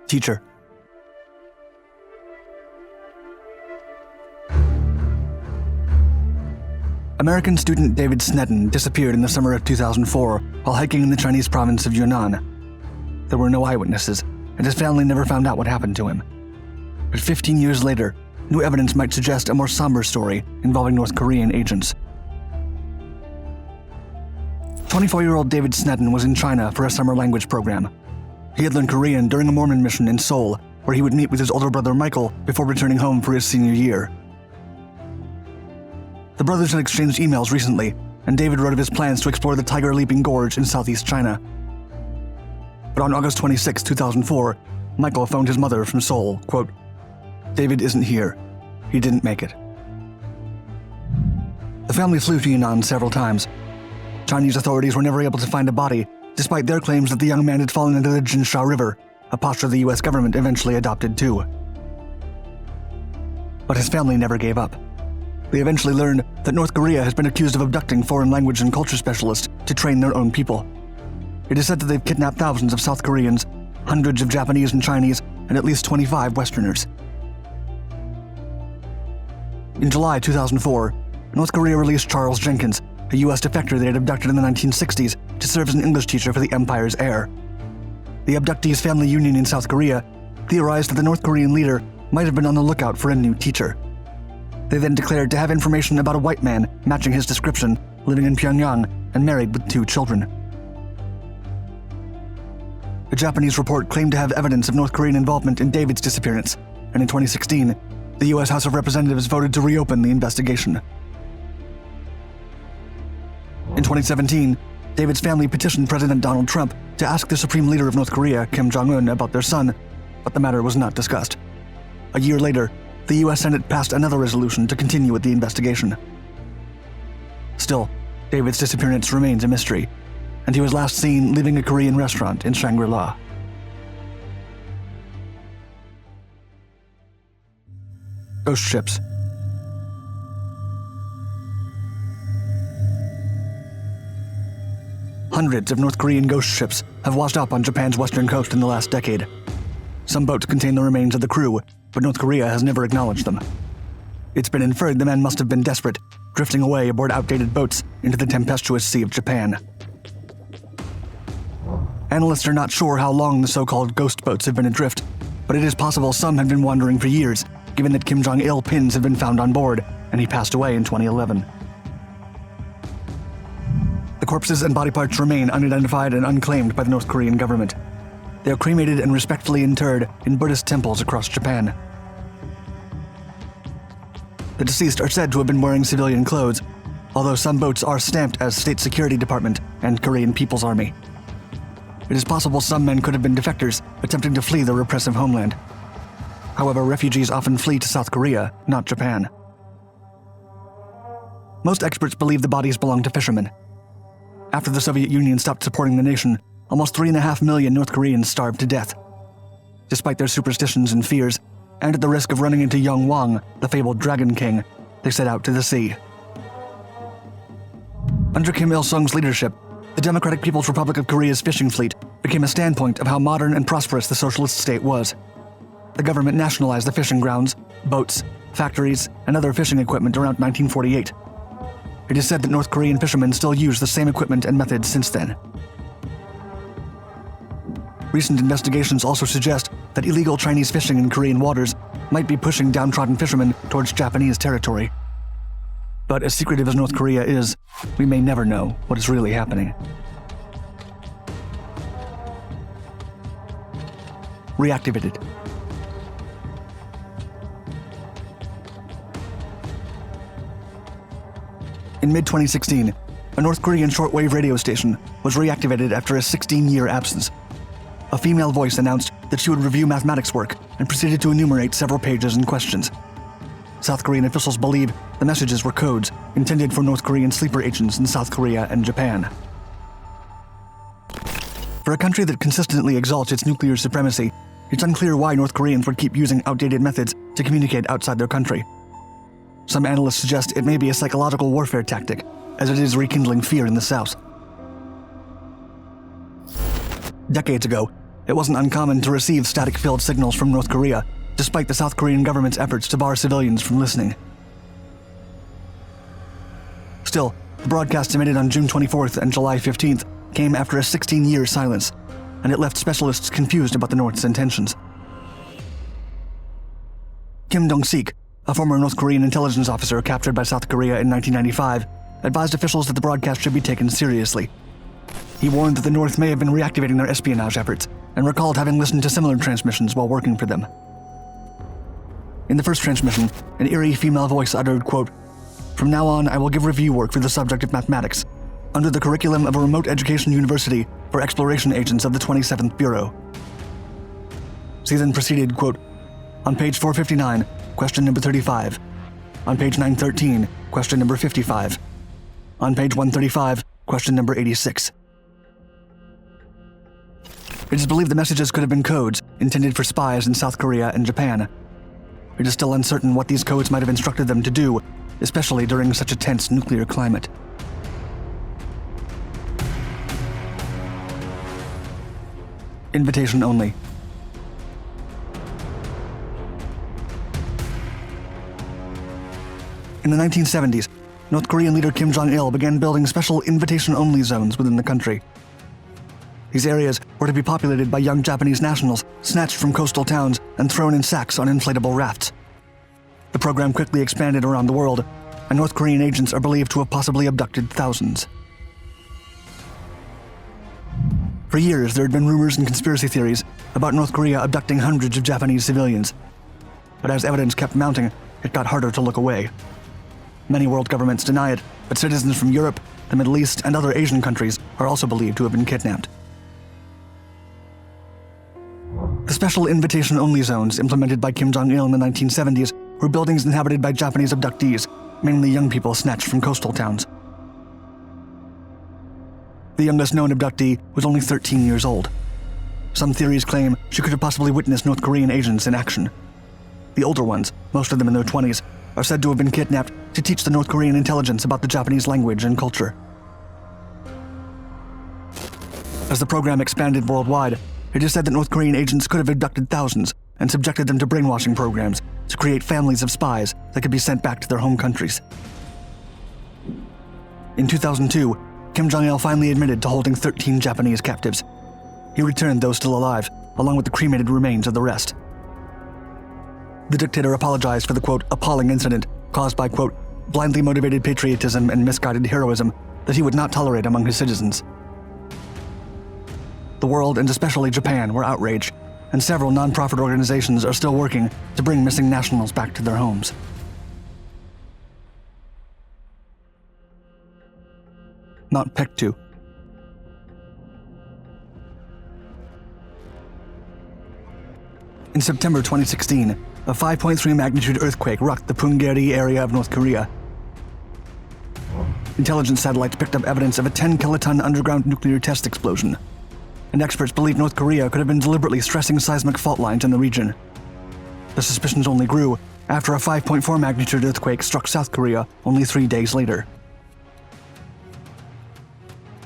Teacher. American student David Sneddon disappeared in the summer of 2004 while hiking in the Chinese province of Yunnan. There were no eyewitnesses, and his family never found out what happened to him. But 15 years later, new evidence might suggest a more somber story involving North Korean agents. 24-year-old David Sneddon was in China for a summer language program. He had learned Korean during a Mormon mission in Seoul, where he would meet with his older brother Michael before returning home for his senior year. The brothers had exchanged emails recently, and David wrote of his plans to explore the Tiger Leaping Gorge in southeast China. But on August 26, 2004, Michael phoned his mother from Seoul, quote, "David isn't here. He didn't make it." The family flew to Yunnan several times. Chinese authorities were never able to find a body, despite their claims that the young man had fallen into the Jinsha River, a posture the US government eventually adopted too. But his family never gave up. They eventually learned that North Korea has been accused of abducting foreign language and culture specialists to train their own people. It is said that they've kidnapped thousands of South Koreans, hundreds of Japanese and Chinese, and at least 25 Westerners. In July 2004, North Korea released Charles Jenkins, a US defector they had abducted in the 1960s to serve as an English teacher for the empire's heir. The abductees' family union in South Korea theorized that the North Korean leader might have been on the lookout for a new teacher. They then declared to have information about a white man matching his description, living in Pyongyang and married with 2 children. A Japanese report claimed to have evidence of North Korean involvement in David's disappearance, and in 2016, the US House of Representatives voted to reopen the investigation. In 2017, David's family petitioned President Donald Trump to ask the Supreme Leader of North Korea, Kim Jong-un, about their son, but the matter was not discussed. A year later, the US Senate passed another resolution to continue with the investigation. Still, David's disappearance remains a mystery, and he was last seen leaving a Korean restaurant in Shangri-La. Ghost ships. Hundreds of North Korean ghost ships have washed up on Japan's western coast in the last decade. Some boats contain the remains of the crew, but North Korea has never acknowledged them. It's been inferred the men must have been desperate, drifting away aboard outdated boats into the tempestuous Sea of Japan. Analysts are not sure how long the so-called ghost boats have been adrift, but it is possible some have been wandering for years, given that Kim Jong-il pins have been found on board, and he passed away in 2011. The corpses and body parts remain unidentified and unclaimed by the North Korean government. They are cremated and respectfully interred in Buddhist temples across Japan. The deceased are said to have been wearing civilian clothes, although some boats are stamped as State Security Department and Korean People's Army. It is possible some men could have been defectors attempting to flee their repressive homeland. However, refugees often flee to South Korea, not Japan. Most experts believe the bodies belong to fishermen. After the Soviet Union stopped supporting the nation, almost 3.5 million North Koreans starved to death. Despite their superstitions and fears, and at the risk of running into Young Wang, the fabled Dragon King, they set out to the sea. Under Kim Il-sung's leadership, the Democratic People's Republic of Korea's fishing fleet became a standpoint of how modern and prosperous the socialist state was. The government nationalized the fishing grounds, boats, factories, and other fishing equipment around 1948. It is said that North Korean fishermen still use the same equipment and methods since then. Recent investigations also suggest that illegal Chinese fishing in Korean waters might be pushing downtrodden fishermen towards Japanese territory. But as secretive as North Korea is, we may never know what is really happening. Reactivated. In mid-2016, a North Korean shortwave radio station was reactivated after a 16-year absence. A female voice announced that she would review mathematics work and proceeded to enumerate several pages and questions. South Korean officials believe the messages were codes intended for North Korean sleeper agents in South Korea and Japan. For a country that consistently exalts its nuclear supremacy, it's unclear why North Koreans would keep using outdated methods to communicate outside their country. Some analysts suggest it may be a psychological warfare tactic, as it is rekindling fear in the South. Decades ago, it wasn't uncommon to receive static-filled signals from North Korea, despite the South Korean government's efforts to bar civilians from listening. Still, the broadcasts emitted on June 24th and July 15th came after a 16-year silence, and it left specialists confused about the North's intentions. Kim Dong-sik, a former North Korean intelligence officer captured by South Korea in 1995, advised officials that the broadcast should be taken seriously. He warned that the North may have been reactivating their espionage efforts, and recalled having listened to similar transmissions while working for them. In the first transmission, an eerie female voice uttered, quote, "From now on, I will give review work for the subject of mathematics, under the curriculum of a remote education university for exploration agents of the 27th Bureau." She then proceeded, quote, "On page 459, question number 35. On page 913, question number 55. On page 135, question number 86. It is believed the messages could have been codes intended for spies in South Korea and Japan. It is still uncertain what these codes might have instructed them to do, especially during such a tense nuclear climate. Invitation only. In the 1970s, North Korean leader Kim Jong-il began building special invitation-only zones within the country. These areas were to be populated by young Japanese nationals snatched from coastal towns and thrown in sacks on inflatable rafts. The program quickly expanded around the world, and North Korean agents are believed to have possibly abducted thousands. For years, there had been rumors and conspiracy theories about North Korea abducting hundreds of Japanese civilians. But as evidence kept mounting, it got harder to look away. Many world governments deny it, but citizens from Europe, the Middle East, and other Asian countries are also believed to have been kidnapped. The special invitation-only zones implemented by Kim Jong-il in the 1970s were buildings inhabited by Japanese abductees, mainly young people snatched from coastal towns. The youngest known abductee was only 13 years old. Some theories claim she could have possibly witnessed North Korean agents in action. The older ones, most of them in their 20s, are said to have been kidnapped to teach the North Korean intelligence about the Japanese language and culture. As the program expanded worldwide, it is said that North Korean agents could have abducted thousands and subjected them to brainwashing programs to create families of spies that could be sent back to their home countries. In 2002, Kim Jong-il finally admitted to holding 13 Japanese captives. He returned those still alive, along with the cremated remains of the rest. The dictator apologized for the, quote, appalling incident caused by, quote, blindly motivated patriotism and misguided heroism that he would not tolerate among his citizens. The world, and especially Japan, were outraged, and several non-profit organizations are still working to bring missing nationals back to their homes. Mount Paektu. In September 2016, a 5.3 magnitude earthquake rocked the Punggye-ri area of North Korea. Intelligence satellites picked up evidence of a 10-kiloton underground nuclear test explosion, and experts believe North Korea could have been deliberately stressing seismic fault lines in the region. The suspicions only grew after a 5.4 magnitude earthquake struck South Korea only 3 days later.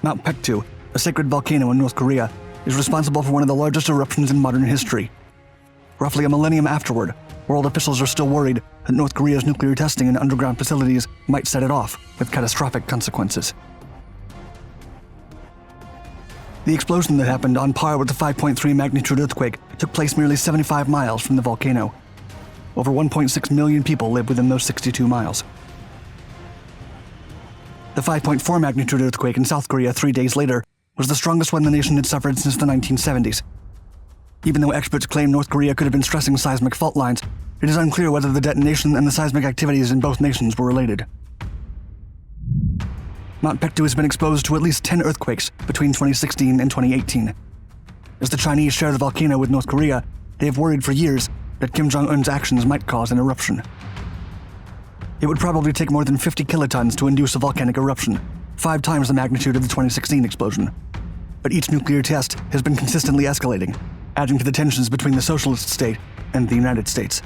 Mount Paektu, a sacred volcano in North Korea, is responsible for one of the largest eruptions in modern history. Roughly a millennium afterward, world officials are still worried that North Korea's nuclear testing in underground facilities might set it off with catastrophic consequences. The explosion that happened on par with the 5.3 magnitude earthquake took place merely 75 miles from the volcano. Over 1.6 million people live within those 62 miles. The 5.4 magnitude earthquake in South Korea 3 days later was the strongest one the nation had suffered since the 1970s. Even though experts claim North Korea could have been stressing seismic fault lines, it is unclear whether the detonation and the seismic activities in both nations were related. Mount Paektu has been exposed to at least 10 earthquakes between 2016 and 2018. As the Chinese share the volcano with North Korea, they have worried for years that Kim Jong-un's actions might cause an eruption. It would probably take more than 50 kilotons to induce a volcanic eruption, 5 times the magnitude of the 2016 explosion. But each nuclear test has been consistently escalating, adding to the tensions between the socialist state and the United States.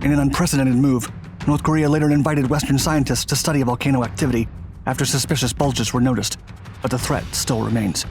In an unprecedented move, North Korea later invited Western scientists to study volcano activity after suspicious bulges were noticed, but the threat still remains.